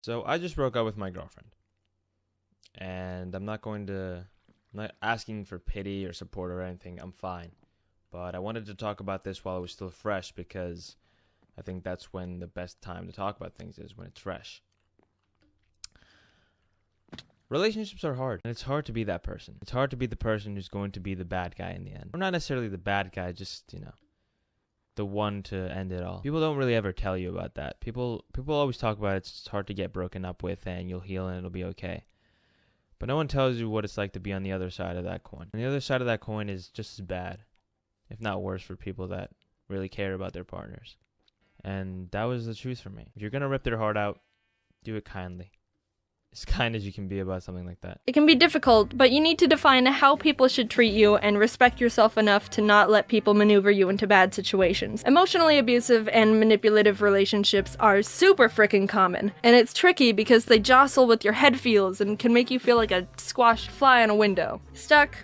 So I just broke up with my girlfriend, and I'm not asking for pity or support or anything. I'm fine. But I wanted to talk about this while it was still fresh because I think that's when the best time to talk about things is, when it's fresh. Relationships are hard, and it's hard to be that person. It's hard to be the person who's going to be the bad guy in the end. Or not necessarily the bad guy, just, the one to end it all. People don't really ever tell you about that. People always talk about it's hard to get broken up with and you'll heal and it'll be okay. But no one tells you what it's like to be on the other side of that coin. And the other side of that coin is just as bad, if not worse, for people that really care about their partners. And that was the truth for me. If you're going to rip their heart out, do it kindly. As kind as you can be about something like that. It can be difficult, but you need to define how people should treat you and respect yourself enough to not let people maneuver you into bad situations. Emotionally abusive and manipulative relationships are super freaking common, and it's tricky because they jostle with your head feels and can make you feel like a squashed fly on a window. Stuck,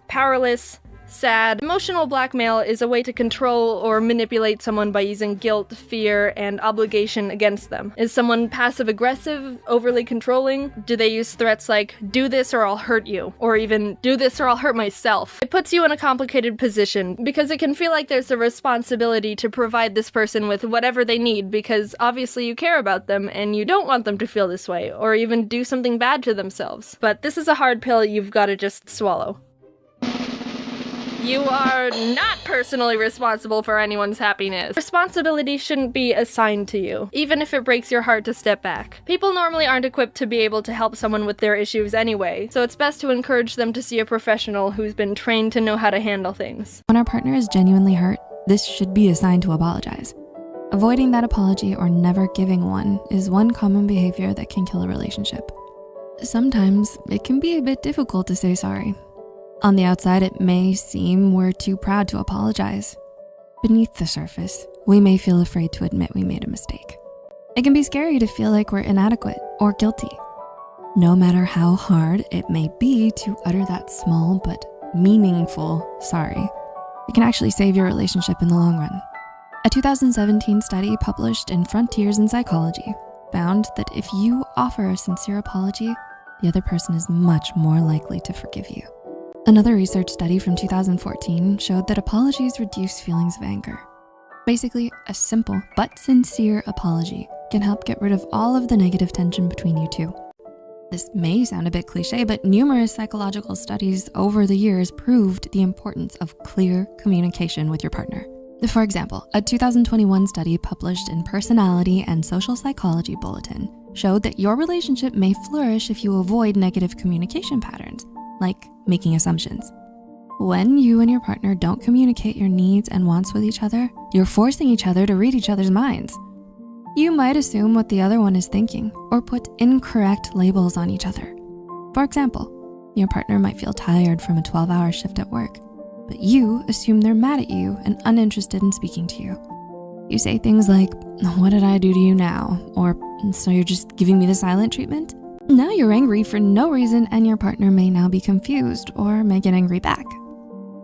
powerless, sad. Emotional blackmail is a way to control or manipulate someone by using guilt, fear, and obligation against them. Is someone passive-aggressive, overly controlling? Do they use threats like, do this or I'll hurt you? Or even, do this or I'll hurt myself? It puts you in a complicated position because it can feel like there's a responsibility to provide this person with whatever they need because obviously you care about them and you don't want them to feel this way or even do something bad to themselves. But this is a hard pill you've got to just swallow. You are not personally responsible for anyone's happiness. Responsibility shouldn't be assigned to you, even if it breaks your heart to step back. People normally aren't equipped to be able to help someone with their issues anyway, so it's best to encourage them to see a professional who's been trained to know how to handle things. When our partner is genuinely hurt, this should be a sign to apologize. Avoiding that apology or never giving one is one common behavior that can kill a relationship. Sometimes it can be a bit difficult to say sorry. On the outside, it may seem we're too proud to apologize. Beneath the surface, we may feel afraid to admit we made a mistake. It can be scary to feel like we're inadequate or guilty. No matter how hard it may be to utter that small but meaningful sorry, it can actually save your relationship in the long run. A 2017 study published in Frontiers in Psychology found that if you offer a sincere apology, the other person is much more likely to forgive you. Another research study from 2014 showed that apologies reduce feelings of anger. Basically, a simple but sincere apology can help get rid of all of the negative tension between you two. This may sound a bit cliche, but numerous psychological studies over the years proved the importance of clear communication with your partner. For example, a 2021 study published in Personality and Social Psychology Bulletin showed that your relationship may flourish if you avoid negative communication patterns, like making assumptions. When you and your partner don't communicate your needs and wants with each other, you're forcing each other to read each other's minds. You might assume what the other one is thinking or put incorrect labels on each other. For example, your partner might feel tired from a 12-hour shift at work, but you assume they're mad at you and uninterested in speaking to you. You say things like, "What did I do to you now?" Or, "So you're just giving me the silent treatment?" Now you're angry for no reason and your partner may now be confused or may get angry back.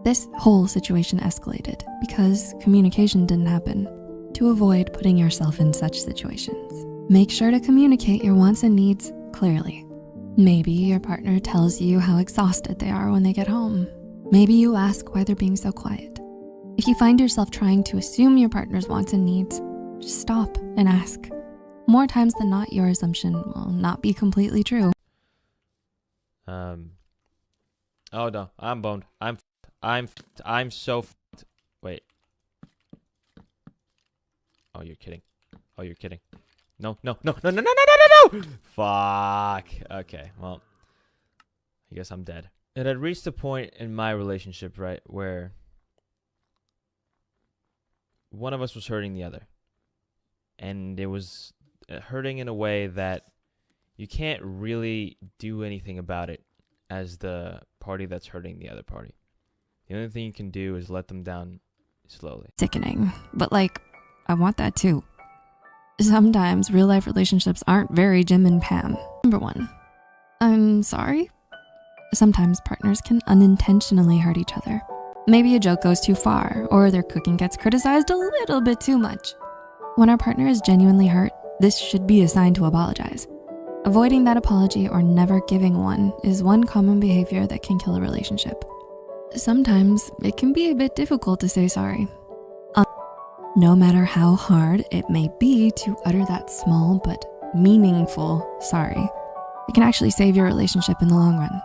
This whole situation escalated because communication didn't happen. To avoid putting yourself in such situations, make sure to communicate your wants and needs clearly. Maybe your partner tells you how exhausted they are when they get home. Maybe you ask why they're being so quiet. If you find yourself trying to assume your partner's wants and needs, just stop and ask. More times than not, your assumption will not be completely true. Oh no, I'm boned. I'm so f***ed. Wait. Oh, you're kidding. Oh, you're kidding. No. Fuck. Okay, well, I guess I'm dead. It had reached a point in my relationship, right, where one of us was hurting the other. And it was hurting in a way that you can't really do anything about it as the party that's hurting the other party. The only thing you can do is let them down slowly. Sickening, but I want that too. Sometimes real life relationships aren't very Jim and Pam. Number 1, I'm sorry. Sometimes partners can unintentionally hurt each other. Maybe a joke goes too far or their cooking gets criticized a little bit too much. When our partner is genuinely hurt, this should be a sign to apologize. Avoiding that apology or never giving one is one common behavior that can kill a relationship. Sometimes it can be a bit difficult to say sorry. No matter how hard it may be to utter that small but meaningful sorry, it can actually save your relationship in the long run.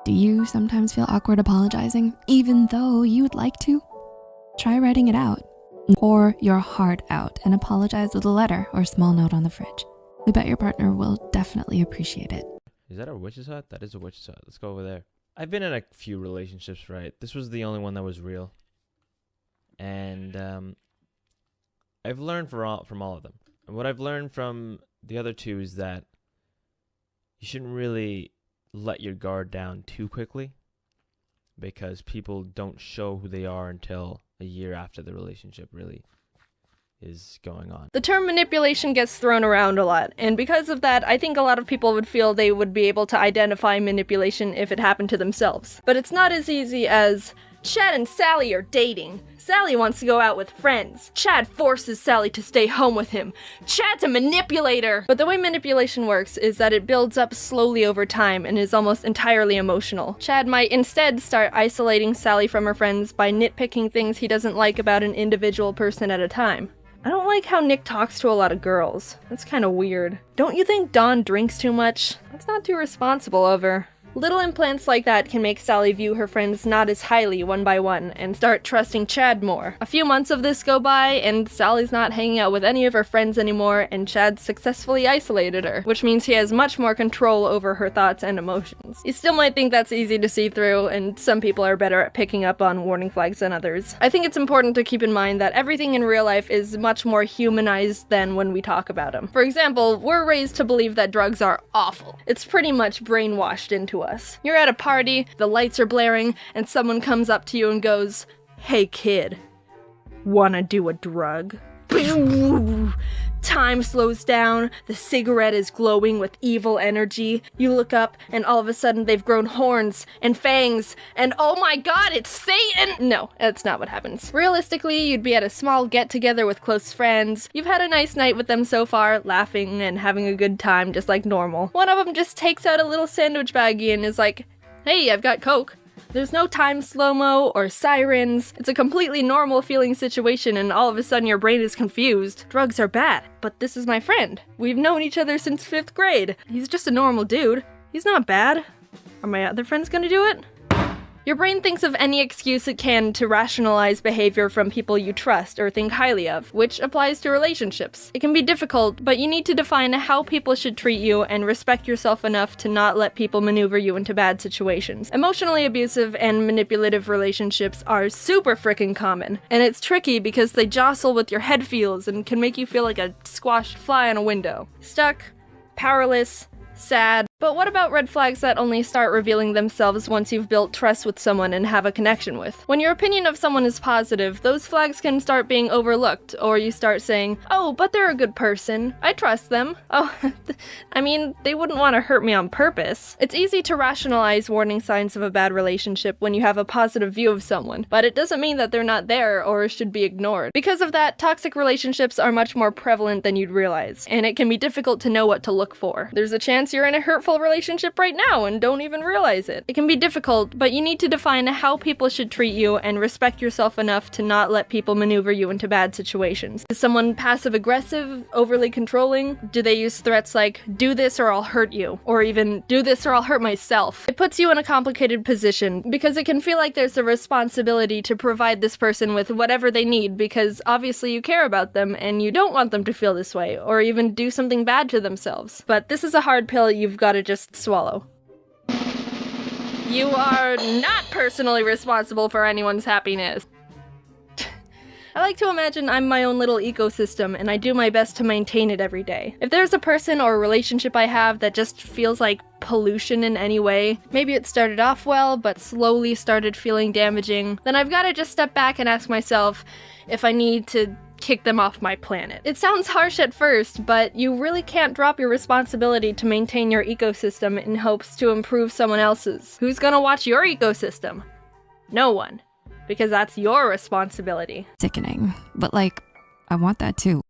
Do you sometimes feel awkward apologizing, even though you would like to? Try writing it out. Pour your heart out and apologize with a letter or small note on the fridge. We bet your partner will definitely appreciate it. Is that a witch's hut? That is a witch's hut. Let's go over there. I've been in a few relationships, right? This was the only one that was real. And I've learned from all of them. And what I've learned from the other two is that you shouldn't really let your guard down too quickly, because people don't show who they are until a year after the relationship really is going on. The term manipulation gets thrown around a lot, and because of that, I think a lot of people would feel they would be able to identify manipulation if it happened to themselves. But it's not as easy as, Chad and Sally are dating. Sally wants to go out with friends. Chad forces Sally to stay home with him. Chad's a manipulator! But the way manipulation works is that it builds up slowly over time and is almost entirely emotional. Chad might instead start isolating Sally from her friends by nitpicking things he doesn't like about an individual person at a time. I don't like how Nick talks to a lot of girls. That's kind of weird. Don't you think Dawn drinks too much? That's not too responsible of her. Little implants like that can make Sally view her friends not as highly one by one and start trusting Chad more. A few months of this go by and Sally's not hanging out with any of her friends anymore and Chad successfully isolated her, which means he has much more control over her thoughts and emotions. You still might think that's easy to see through, and some people are better at picking up on warning flags than others. I think it's important to keep in mind that everything in real life is much more humanized than when we talk about them. For example, we're raised to believe that drugs are awful. It's pretty much brainwashed into us. You're at a party, the lights are blaring, and someone comes up to you and goes, "Hey kid, wanna do a drug?" Time slows down, the cigarette is glowing with evil energy. You look up, and all of a sudden they've grown horns and fangs, and oh my god, it's Satan! No, that's not what happens. Realistically, you'd be at a small get-together with close friends. You've had a nice night with them so far, laughing and having a good time just like normal. One of them just takes out a little sandwich baggie and is like, "Hey, I've got Coke." There's no time slow-mo or sirens. It's a completely normal feeling situation and all of a sudden your brain is confused. Drugs are bad, but this is my friend. We've known each other since 5th grade. He's just a normal dude. He's not bad. Are my other friends gonna do it? Your brain thinks of any excuse it can to rationalize behavior from people you trust or think highly of, which applies to relationships. It can be difficult, but you need to define how people should treat you and respect yourself enough to not let people maneuver you into bad situations. Emotionally abusive and manipulative relationships are super freaking common, and it's tricky because they jostle with your head feels and can make you feel like a squashed fly on a window. Stuck, powerless, sad. But what about red flags that only start revealing themselves once you've built trust with someone and have a connection with? When your opinion of someone is positive, those flags can start being overlooked, or you start saying, "Oh, but they're a good person. I trust them. Oh, I mean, they wouldn't want to hurt me on purpose." It's easy to rationalize warning signs of a bad relationship when you have a positive view of someone, but it doesn't mean that they're not there or should be ignored. Because of that, toxic relationships are much more prevalent than you'd realize, and it can be difficult to know what to look for. There's a chance you're in a hurtful relationship right now and don't even realize it. It can be difficult, but you need to define how people should treat you and respect yourself enough to not let people maneuver you into bad situations. Is someone passive-aggressive, overly controlling? Do they use threats like, "Do this or I'll hurt you," or even, "Do this or I'll hurt myself"? It puts you in a complicated position because it can feel like there's a responsibility to provide this person with whatever they need because obviously you care about them and you don't want them to feel this way or even do something bad to themselves. But this is a hard pill you've got to just swallow. You are not personally responsible for anyone's happiness. I like to imagine I'm my own little ecosystem and I do my best to maintain it every day. If there's a person or a relationship I have that just feels like pollution in any way, maybe it started off well but slowly started feeling damaging, then I've got to just step back and ask myself if I need to kick them off my planet. It sounds harsh at first, but you really can't drop your responsibility to maintain your ecosystem in hopes to improve someone else's. Who's gonna watch your ecosystem? No one. Because that's your responsibility. Sickening, but I want that too.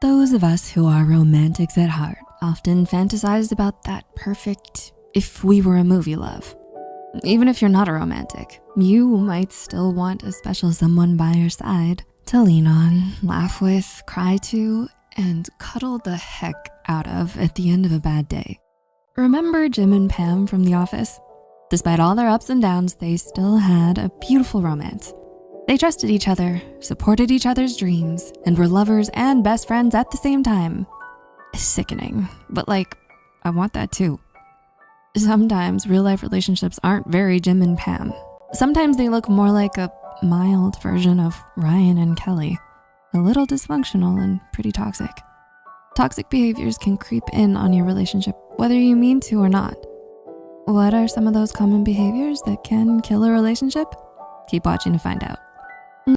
Those of us who are romantics at heart often fantasize about that perfect if we were a movie love. Even if you're not a romantic, you might still want a special someone by your side to lean on, laugh with, cry to, and cuddle the heck out of at the end of a bad day. Remember Jim and Pam from The Office? Despite all their ups and downs, they still had a beautiful romance. They trusted each other, supported each other's dreams, and were lovers and best friends at the same time. Sickening, but I want that too. Sometimes real-life relationships aren't very Jim and Pam. Sometimes they look more like a mild version of Ryan and Kelly, a little dysfunctional and pretty toxic. Toxic behaviors can creep in on your relationship, whether you mean to or not. What are some of those common behaviors that can kill a relationship? Keep watching to find out.